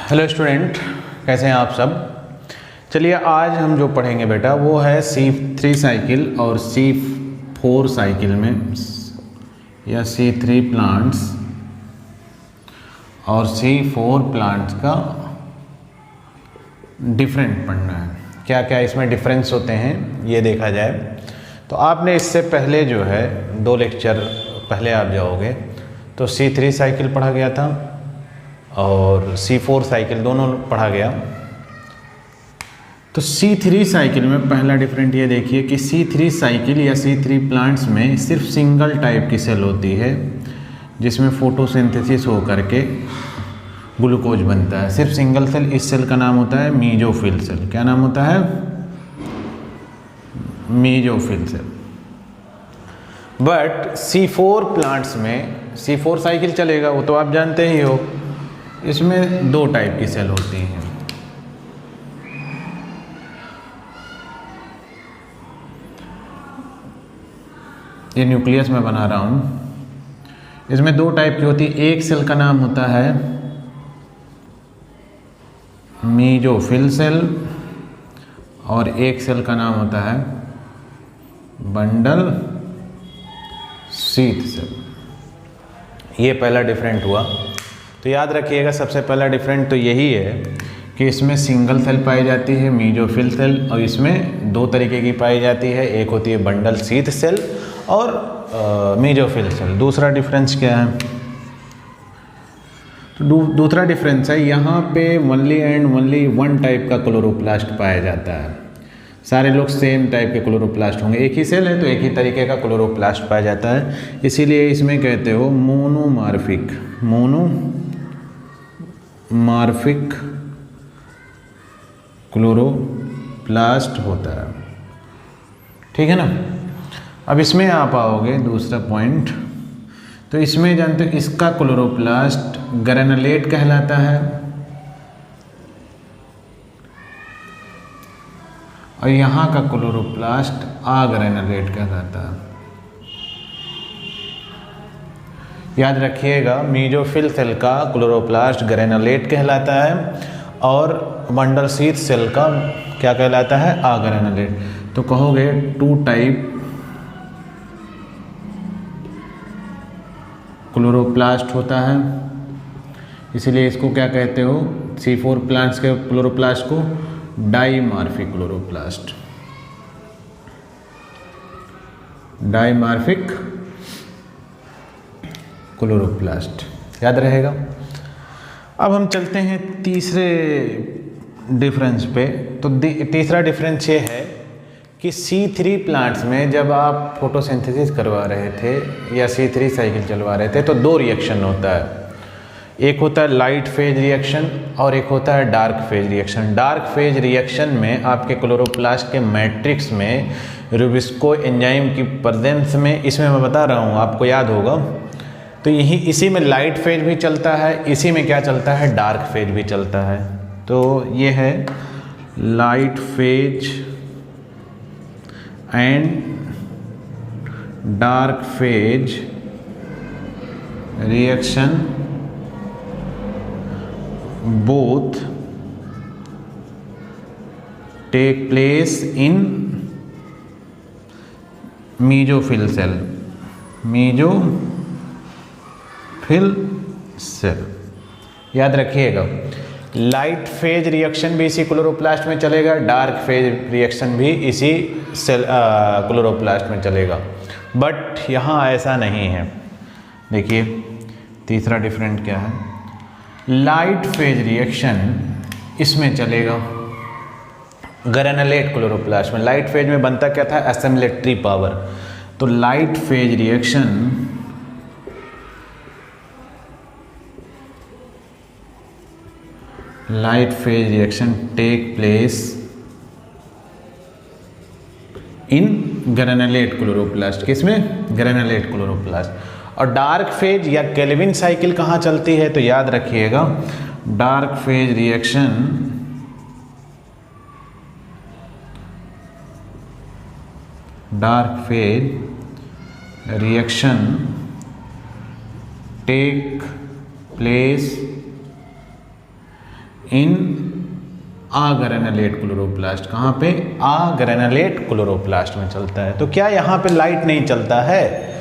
Hello student, कैसे हैं आप सब। चलिए आज हम जो पढ़ेंगे बेटा वो है C3 साइकिल और C4 साइकिल में या C3 प्लांट्स और C4 प्लांट्स का डिफरेंट पढ़ना है। क्या क्या इसमें डिफरेंस होते हैं ये देखा जाए। तो आपने इससे पहले जो है 2 लेक्चर पहले आप जाओगे तो C3 साइकिल पढ़ा गया था और C4 साइकिल दोनों पढ़ा गया। तो C3 साइकिल में पहला डिफरेंट ये देखिए कि C3 साइकिल या C3 प्लांट्स में सिर्फ सिंगल टाइप की सेल होती है जिसमें फोटोसिंथेसिस हो करके ग्लूकोज बनता है। सिर्फ सिंगल सेल, इस सेल का नाम होता है मीजोफिल सेल। क्या नाम होता है? Mesophyll cell. But C4 plants में C4 साइकिल चलेगा, वो तो आप जानते ही हो। इसमें 2 टाइप की सेल होती हैं। ये न्यूक्लियस में बना रहा हूं। इसमें 2 टाइप की होती है। एक सेल का नाम होता है मीजोफिल सेल और एक सेल का नाम होता है बंडल शीथ सेल। ये पहला डिफरेंट हुआ। तो याद रखिएगा सबसे पहला डिफरेंट तो यही है कि इसमें सिंगल सेल पाई जाती है मीजोफिल सेल और इसमें 2 तरीके की पाई जाती है। एक होती है बंडल शीथ सेल और मीजोफिल सेल। दूसरा डिफरेंस क्या है? तो दूसरा डिफरेंस है यहाँ पे ओनली एंड ओनली 1 टाइप का क्लोरोप्लास्ट पाया जाता है। सारे लोग सेम टाइप के क्लोरोप्लास्ट होंगे। एक ही सेल है तो एक ही तरीके का क्लोरोप्लास्ट पाया जाता है। इसीलिए इसमें कहते हो मोनोमार्फिक क्लोरोप्लास्ट होता है। ठीक है ना। अब इसमें आप आओगे दूसरा पॉइंट। तो इसमें जानते हो इसका क्लोरोप्लास्ट ग्रेनुलेट कहलाता है और यहाँ का क्लोरोप्लास्ट अग्रेनुलेट कहलाता है। याद रखिएगा मीजोफिल सेल का क्लोरोप्लास्ट ग्रेनुलेट कहलाता है और बंडल शीथ सेल का क्या कहलाता है? अग्रेनुलेट। तो कहोगे 2 टाइप क्लोरोप्लास्ट होता है, इसीलिए इसको क्या कहते हो? C4 प्लांट्स के क्लोरोप्लास्ट को डाइमार्फिक क्लोरोप्लास्ट। डाइमार्फिक क्लोरोप्लास्ट याद रहेगा। अब हम चलते हैं तीसरे डिफरेंस पे। तो तीसरा डिफरेंस ये है कि C3 प्लांट्स में जब आप फोटोसिंथेसिस करवा रहे थे या C3 साइकिल चलवा रहे थे तो 2 रिएक्शन होता है। एक होता है लाइट फेज रिएक्शन और एक होता है dark phase reaction. Dark phase reaction में आपके क्लोरोप्लास्ट के मैट्रिक्स में रूबिस्को एंजाइम की प्रेजेंस में, इसमें मैं बता रहा हूँ आपको याद होगा। तो इसी में लाइट फेज भी चलता है, इसी में क्या चलता है? डार्क फेज भी चलता है। तो ये है light phase and dark phase reaction both take place in mesophil cell। याद रखिएगा लाइट फेज रिएक्शन भी इसी क्लोरोप्लास्ट में चलेगा, डार्क फेज रिएक्शन भी इसी सेल क्लोरोप्लास्ट में चलेगा। बट यहाँ ऐसा नहीं है। देखिए तीसरा डिफरेंट क्या है? लाइट फेज रिएक्शन इसमें चलेगा ग्रेनुलेट क्लोरोप्लास्ट में। लाइट फेज में बनता क्या था? Assimilatory power. तो light phase reaction take place in granulate chloroplast. किसमें? Granulate chloroplast. और डार्क फेज या केल्विन साइकिल कहाँ चलती है? तो याद रखिएगा dark phase reaction take place in agranulate chloroplast. कहाँ पे? अग्रेनुलेट क्लोरोप्लास्ट में चलता है। तो क्या यहाँ पे लाइट नहीं चलता है?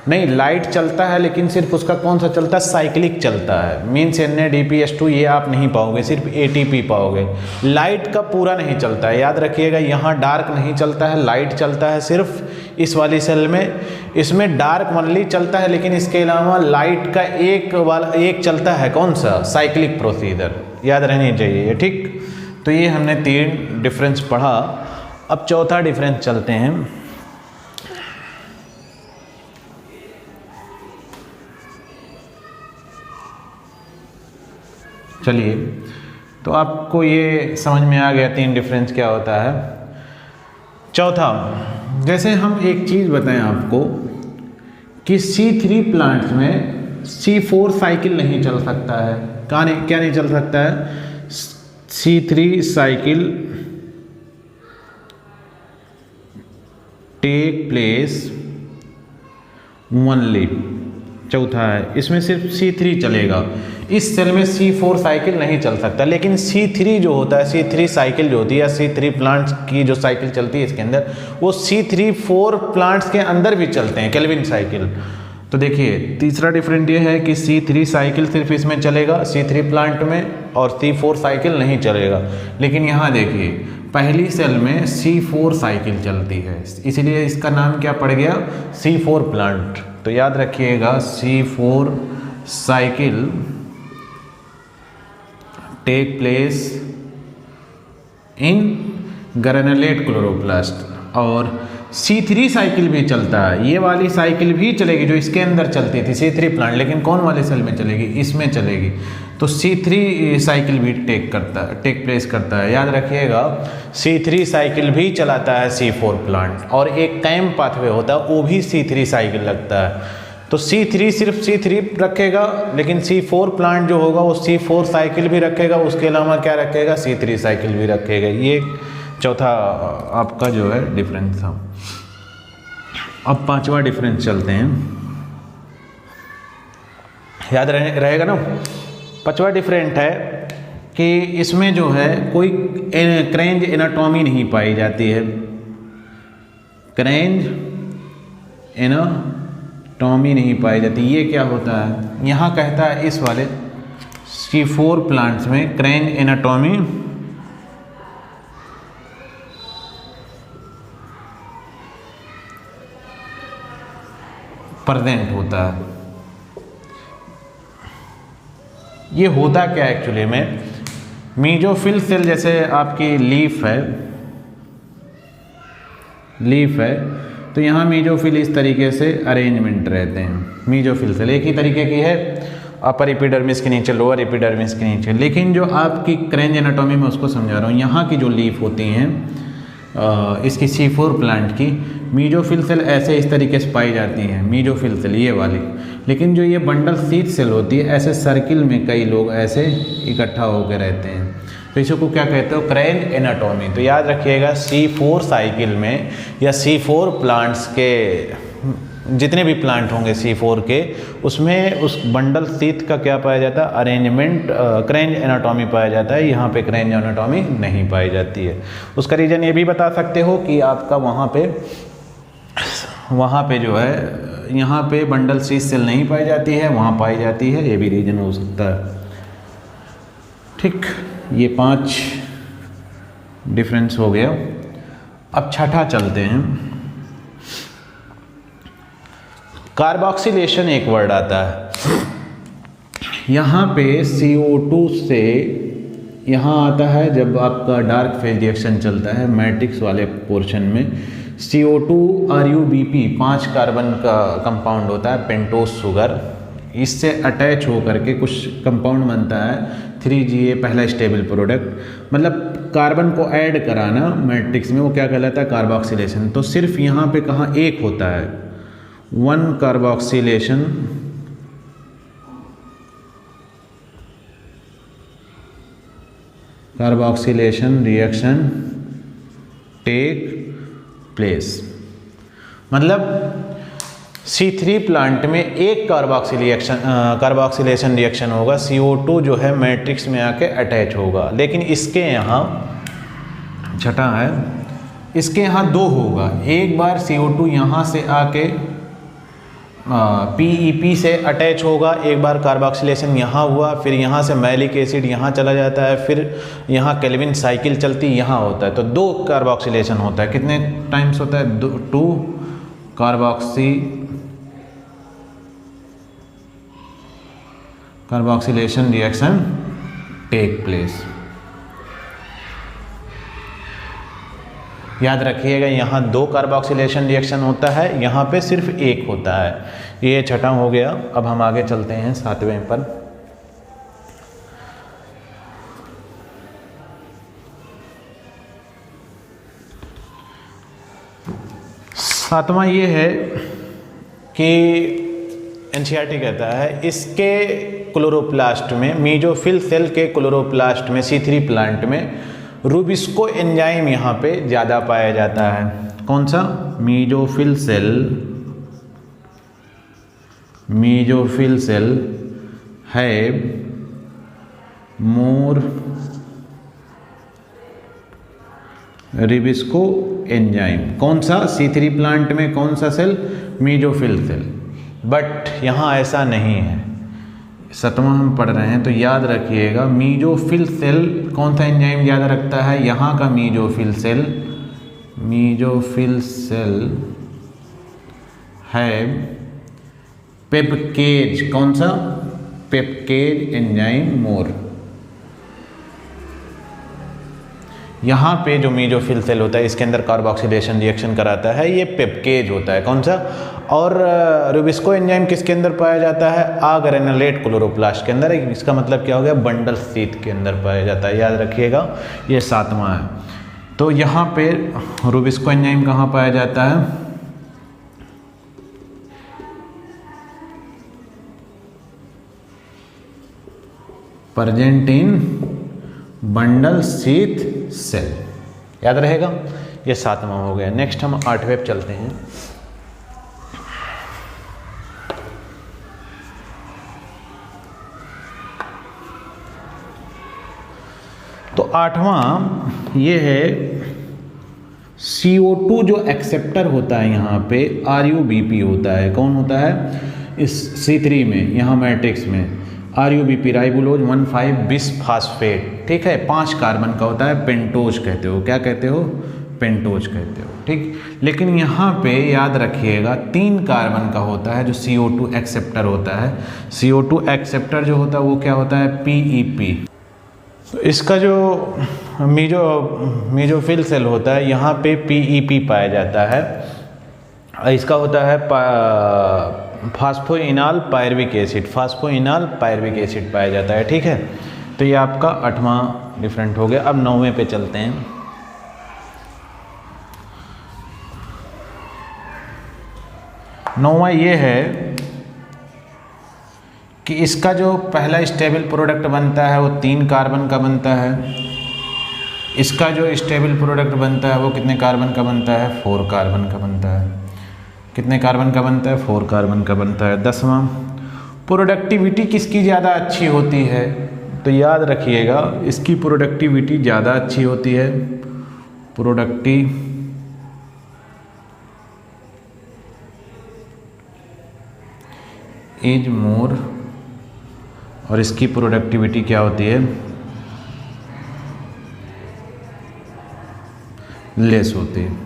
नहीं, लाइट चलता है, लेकिन सिर्फ उसका कौन सा चलता है? साइक्लिक चलता है। मीन्स NADPH2 ये आप नहीं पाओगे, सिर्फ ATP पाओगे। लाइट का पूरा नहीं चलता है, याद रखिएगा। यहाँ डार्क नहीं चलता है, लाइट चलता है सिर्फ इस वाली सेल में। इसमें डार्क ओनली चलता है, लेकिन इसके अलावा लाइट का एक चलता है। कौन सा? साइक्लिक प्रोसीजर, याद रहनी चाहिए, ठीक। तो ये हमने 3 डिफरेंस पढ़ा। अब चौथा डिफरेंस चलते हैं। चलिए, तो आपको ये समझ में आ गया 3 डिफरेंस क्या होता है। चौथा, जैसे हम एक चीज़ बताएं आपको कि C3 प्लांट्स में C4 साइकिल नहीं चल सकता है। क्या नहीं चल सकता है? C3 cycle take place only. चौथा है, इसमें सिर्फ C3 चलेगा। इस सेल में C4 साइकिल नहीं चल सकता। लेकिन C3 जो होता है, C3 साइकिल जो होती है, या C3 प्लांट्स की जो साइकिल चलती है इसके अंदर, वो C3-4 प्लांट्स के अंदर भी चलते हैं, केल्विन साइकिल। तो देखिए, तीसरा डिफरेंट ये है कि C3 साइकिल सिर्फ इसमें चलेगा, C3 प्लांट में, और C4 साइकिल नहीं चलेगा। लेकिन यहाँ देखिए, पहली सेल में C4 साइकिल चलती है, इसलिए इसका नाम क्या पड़ गया? C4 plant. तो याद रखिएगा, C4 cycle take place in granulate chloroplast. और C3 साइकिल भी चलता है, ये वाली साइकिल भी चलेगी जो इसके अंदर चलती थी C3 प्लांट, लेकिन कौन वाले सेल में चलेगी? इसमें चलेगी। तो C3 साइकिल भी टेक प्लेस करता है। याद रखिएगा, C3 साइकिल भी चलाता है C4 प्लांट, और एक कैम पाथवे होता है, वो भी C3 साइकिल लगता है। तो C3 सिर्फ C3 रखेगा, लेकिन C4 प्लांट जो होगा वो C4 साइकिल भी रखेगा, उसके अलावा क्या रखेगा? C3 साइकिल भी रखेगा। ये चौथा आपका जो है डिफरेंस था। अब पांचवा डिफरेंस चलते हैं, याद रहेगा ना। पांचवा डिफरेंट है कि इसमें जो है कोई क्रेंज एनाटॉमी नहीं पाई जाती है। क्रेंज एनाटॉमी नहीं पाई जाती। ये क्या होता है? यहाँ कहता है इस वाले C4 प्लांट्स में क्रेंज एनाटॉमी प्रेजेंट होता है। ये होता क्या एक्चुअली में? मीजोफिल सेल, जैसे आपकी लीफ है, तो यहाँ मीजोफिल इस तरीके से अरेंजमेंट रहते हैं। मीजोफिल सेल एक ही तरीके की है, अपर एपिडर्मिस के नीचे, लोअर एपिडर्मिस के नीचे। लेकिन जो आपकी क्रेंज एनाटॉमी में उसको समझा रहा हूँ, यहाँ की जो लीफ होती हैं इसकी C4 प्लांट की, मीजोफिल सेल ऐसे इस तरीके से पाई जाती हैं, मीजोफिल सेल ये वाली। लेकिन जो ये बंडल सीथ सेल होती है, ऐसे सर्किल में कई लोग ऐसे इकट्ठा होकर रहते हैं। तो इसको क्या कहते हो? क्रेंज एनाटॉमी। तो याद रखिएगा, C4 साइकिल में या C4 प्लांट्स के जितने भी प्लांट होंगे C4 के, उसमें उस बंडल सीथ का क्या पाया जाता है? अरेंजमेंट, क्रेंज एनाटॉमी पाया जाता है। यहाँ पे क्रेंज एनाटॉमी नहीं पाई जाती है। उसका रीज़न ये भी बता सकते हो कि आपका वहाँ पे जो है, यहाँ पे बंडल सीथ सेल नहीं पाई जाती है, वहाँ पाई जाती है। ये भी रीज़न हो सकता है। ठीक, ये 5 डिफरेंस हो गया। अब छठा चलते हैं। कार्बोक्सिलेशन एक वर्ड आता है। यहाँ पे CO2 से यहाँ आता है जब आपका डार्क फेज रिएक्शन चलता है मैट्रिक्स वाले पोर्शन में। CO2 RuBP 5 कार्बन का कंपाउंड होता है, पेंटोस शुगर। इससे अटैच होकर के कुछ कंपाउंड बनता है 3Ga, पहला स्टेबल प्रोडक्ट। मतलब कार्बन को ऐड कराना मैट्रिक्स में, वो क्या कहलाता है? कार्बोक्सिलेशन। तो सिर्फ यहाँ पे कहाँ एक होता है? 1 कार्बोक्सिलेशन रिएक्शन टेक प्लेस। मतलब C3 प्लांट में एक कार्बोक्सिलेशन रिएक्शन होगा, CO2 जो है मैट्रिक्स में आके अटैच होगा, लेकिन इसके यहाँ छठा है, इसके यहाँ दो होगा। एक बार CO2 यहाँ से आके PEP से अटैच होगा, एक बार कार्बोक्सिलेशन यहाँ हुआ, फिर यहाँ से मैलिक एसिड यहाँ चला जाता है, फिर यहाँ केल्विन साइकिल चलती यहाँ होता है, तो दो कार्बोक्सिलेशन होता है। कितने टाइम्स होता है? 2 कार्बोक्सिलेशन रिएक्शन टेक प्लेस। याद रखिएगा, यहाँ 2 कार्बोक्सिलेशन रिएक्शन होता है, यहाँ पे सिर्फ एक होता है। ये छठा हो गया। अब हम आगे चलते हैं 7वें पर। सातवां ये है कि एनसीईआरटी कहता है इसके क्लोरोप्लास्ट में, मीजोफिल सेल के क्लोरोप्लास्ट में, C3 प्लांट में रूबिस्को एंजाइम यहाँ पे ज़्यादा पाया जाता है। कौन सा? मीजोफिल सेल है मोर रूबिस्को एंजाइम। कौन सा? C3 प्लांट में कौन सा सेल? Mesophyll cell. बट यहाँ ऐसा नहीं है। 7वां हम पढ़ रहे हैं तो याद रखिएगा, मीजोफिल सेल कौन सा एंजाइम ज़्यादा रखता है? यहाँ का मीजोफिल सेल है पेप्केज। कौन सा? पेप्केज एंजाइम मोर। यहाँ पे जो मीजोफिल सेल होता है इसके अंदर कार्बोक्सिलेशन रिएक्शन कराता है, ये पेप्केज होता है। कौन सा? और रूबिस्को एंजाइम किसके अंदर पाया जाता है? अग्रेनुलेट क्लोरोप्लास्ट के अंदर। इसका मतलब क्या हो गया? बंडल शीथ के अंदर पाया जाता है। याद रखिएगा, ये 7वां है। तो यहाँ पे रूबिस्को एंजाइम कहाँ पाया जाता है? Present in bundle sheath cell. याद रहेगा, ये 7वां हो गया। नेक्स्ट हम 8वें पे चलते हैं। तो 8वां ये है CO2 जो एक्सेप्टर होता है, यहाँ पे RUBP होता है। कौन होता है? इस C3 में, यहाँ मैट्रिक्स में RUBP राइबोलोज 1,5 बिसफास्फेट। ठीक है, 5 कार्बन का होता है, पेंटोज कहते हो। क्या कहते हो? पेंटोज कहते हो। ठीक, लेकिन यहाँ पे याद रखिएगा 3 कार्बन का होता है जो CO2 एक्सेप्टर होता है। CO2 एक्सेप्टर जो होता है वो क्या होता है? PEP। तो इसका जो मीजोफिल सेल होता है यहाँ पे PEP पाया जाता है। इसका होता है फास्फोइनाल पायरविक एसिड पाया जाता है। ठीक है, तो ये आपका 8वां डिफरेंट हो गया। अब 9वें पे चलते हैं। नौवां ये है कि इसका जो पहला स्टेबल प्रोडक्ट बनता है वो 3 कार्बन का बनता है। इसका जो स्टेबल प्रोडक्ट बनता है वो कितने कार्बन का बनता है? 4 कार्बन का बनता है। कितने कार्बन का बनता है? 4 कार्बन का बनता है। 10वां, प्रोडक्टिविटी किसकी ज़्यादा अच्छी होती है? तो याद रखिएगा, इसकी प्रोडक्टिविटी ज़्यादा अच्छी होती है। प्रोडक्टिव इज मोर, और इसकी प्रोडक्टिविटी क्या होती है? लेस होती है।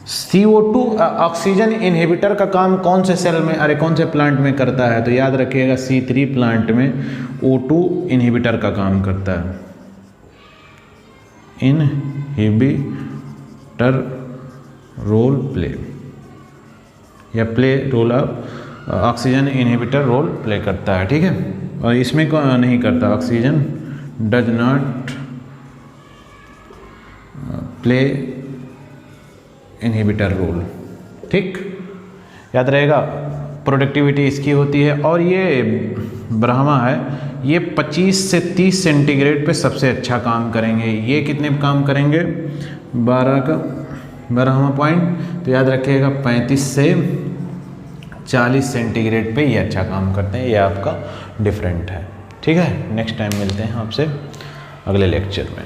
CO2 ऑक्सीजन इनहिबिटर का काम कौन से सेल में, कौन से प्लांट में करता है? तो याद रखिएगा C3 प्लांट में O2 इनहिबिटर का काम करता है। इनहिबिटर रोल प्ले, या play role oxygen inhibitor role play करता है। ठीक है, और इसमें नहीं करता, oxygen does not play inhibitor role. ठीक, याद रहेगा, प्रोडक्टिविटी इसकी होती है। और ये ब्रह्मा है, ये 25 से 30 सेंटीग्रेड पे सबसे अच्छा काम करेंगे। ये कितने पे काम करेंगे? 12वां पॉइंट। तो याद रखिएगा 35 से 40 सेंटीग्रेड पे ये अच्छा काम करते हैं। ये आपका डिफरेंट है। ठीक है, नेक्स्ट टाइम मिलते हैं आपसे अगले लेक्चर में।